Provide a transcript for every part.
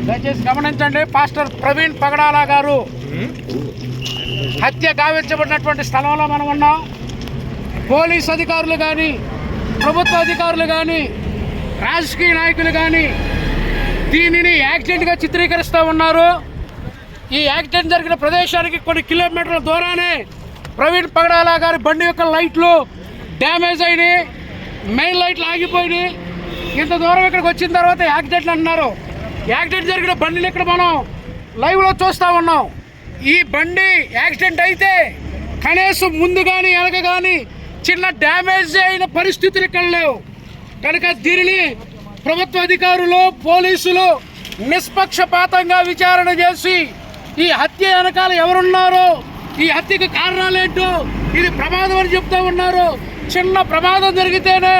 దయచేసి గమనించండి. పాస్టర్ ప్రవీణ్ పగడాల గారు హత్య గావించబడినటువంటి స్థలంలో మనం ఉన్నాం. పోలీస్ అధికారులు కానీ, ప్రభుత్వ అధికారులు కానీ, రాజకీయ నాయకులు కానీ దీనిని యాక్సిడెంట్గా చిత్రీకరిస్తూ ఉన్నారు. ఈ యాక్సిడెంట్ జరిగిన ప్రదేశానికి కొన్ని కిలోమీటర్ల దూరానే ప్రవీణ్ పగడాల గారి బండి యొక్క లైట్లు డ్యామేజ్ అయినాయి, మెయిన్ లైట్లు ఆగిపోయినాయి. ఇంత దూరం ఇక్కడికి వచ్చిన తర్వాత యాక్సిడెంట్లు అంటున్నారు. యాక్సిడెంట్ జరిగిన బండిని ఇక్కడ మనం లైవ్లో చూస్తూ ఉన్నాం. ఈ బండి యాక్సిడెంట్ అయితే కనీసం ముందు కానీ వెనక కానీ చిన్న డ్యామేజ్ అయిన పరిస్థితులు ఇక్కడ లేవు. కనుక దీనిని ప్రభుత్వ అధికారులు, పోలీసులు నిష్పక్షపాతంగా విచారణ చేసి ఈ హత్య వెనకాల ఎవరున్నారో, ఈ హత్యకు కారణాలేంటో, ఇది ప్రమాదం అని చెప్తూ ఉన్నారు. చిన్న ప్రమాదం జరిగితేనే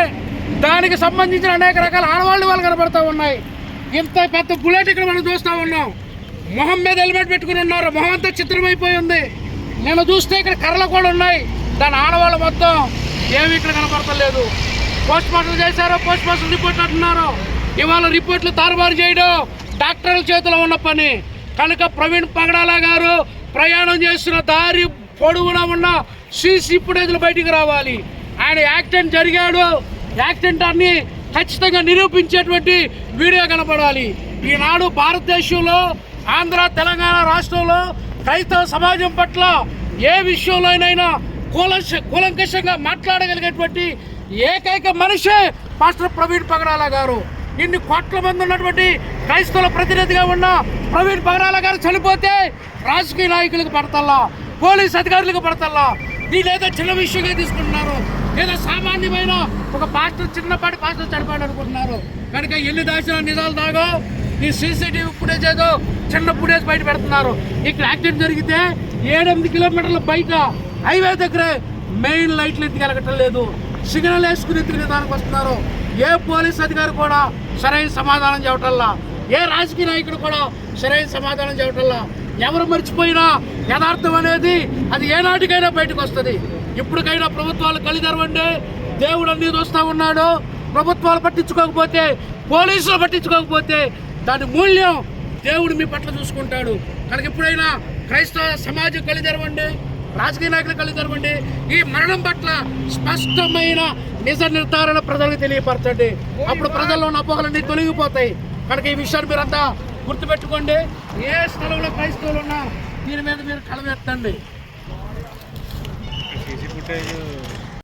దానికి సంబంధించిన అనేక రకాల ఆడవాళ్ళు కనబడుతూ ఉన్నాయి. ఇంత పెద్ద బుల్లెట్ ఇక్కడ మనం చూస్తూ ఉన్నాం. మొహం మీద హెల్మెట్ పెట్టుకుని ఉన్నారు. మొహం అంతా చిత్రమైపోయి ఉంది. నేను చూస్తే ఇక్కడ కర్రలు కూడా ఉన్నాయి. దాని ఆడవాళ్ళు మొత్తం ఏమి ఇక్కడ కనపడతలేదు. పోస్ట్ మార్టం చేశారో, పోస్ట్ మార్టం రిపోర్ట్ అంటున్నారు. ఇవాళ రిపోర్ట్లు తారుమారు చేయడం డాక్టర్ల చేతిలో ఉన్న పని. కనుక ప్రవీణ్ పగడాల గారు ప్రయాణం చేస్తున్న దారి పొడవునా ఉన్న సీసీ ఫుటేజ్లు బయటికి రావాలి. ఆయన యాక్సిడెంట్ జరిగాడు, యాక్సిడెంట్ అన్ని ఖచ్చితంగా నిరూపించేటువంటి వీడియో కనపడాలి. ఈనాడు భారతదేశంలో, ఆంధ్ర, తెలంగాణ రాష్ట్రంలో క్రైస్తవ సమాజం పట్ల ఏ విషయంలోనైనా కూలంకషంగా మాట్లాడగలిగేటువంటి ఏకైక మనిషే పాస్టర్ ప్రవీణ్ పగడాల గారు. ఇన్ని కోట్ల మంది ఉన్నటువంటి క్రైస్తవుల ప్రతినిధిగా ఉన్న ప్రవీణ్ పగడాల గారు చనిపోతే రాజకీయ నాయకులకు పడతల్లా, పోలీస్ అధికారులకు పడతల్లా. దీనేదో చిన్న విషయంగా తీసుకుంటున్నారు. ఏదో సామాన్యమైన ఒక పాస్టర్, చిన్నపాటి పాస్టర్ చనిపోయాడు అనుకుంటున్నారు. కనుక ఎన్ని దాచిన నిజాలు దాగో ఈ సీసీటీవీ ఫుటేజ్ ఏదో చిన్న ఫుటేజ్ బయట పెడుతున్నారు. ఇక్కడ యాక్సిడెంట్ జరిగితే 7-8 కిలోమీటర్ల బయట హైవే దగ్గరే మెయిన్ లైట్లు ఎందుకు వెలగటం లేదు, సిగ్నల్ వేసుకుని ఎత్తుకునే దానికి వస్తున్నారు. ఏ పోలీస్ అధికారి కూడా సరైన సమాధానం చెప్పటల్లా, ఏ రాజకీయ నాయకుడు కూడా సరైన సమాధానం చెప్పటల్లా. ఎవరు మర్చిపోయినా యథార్థం అనేది అది ఏనాటికైనా బయటకు వస్తుంది. ఇప్పటికైనా ప్రభుత్వాలు కళ్ళు తెరవండి. దేవుడు అన్ని చూస్తూ ఉన్నాడు. ప్రభుత్వాలు పట్టించుకోకపోతే, పోలీసులు పట్టించుకోకపోతే దాని మూల్యం దేవుడు మీ పట్ల చూసుకుంటాడు. కనుక ఎప్పుడైనా క్రైస్తవ సమాజం కళ్ళు తెరవండి, రాజకీయ నాయకులు కళ్ళు తెరవండి. ఈ మరణం పట్ల స్పష్టమైన నిజ నిర్ధారణ ప్రజలకు తెలియపరచండి. అప్పుడు ప్రజల్లో ఉన్న అపోహలన్నీ తొలగిపోతాయి. కనుక ఈ విషయాన్ని మీరంతా గుర్తుపెట్టుకోండి. ఏ స్థలంలో క్రైస్తవులు ఉన్నా దీని మీద మీరు కలవెత్తండి.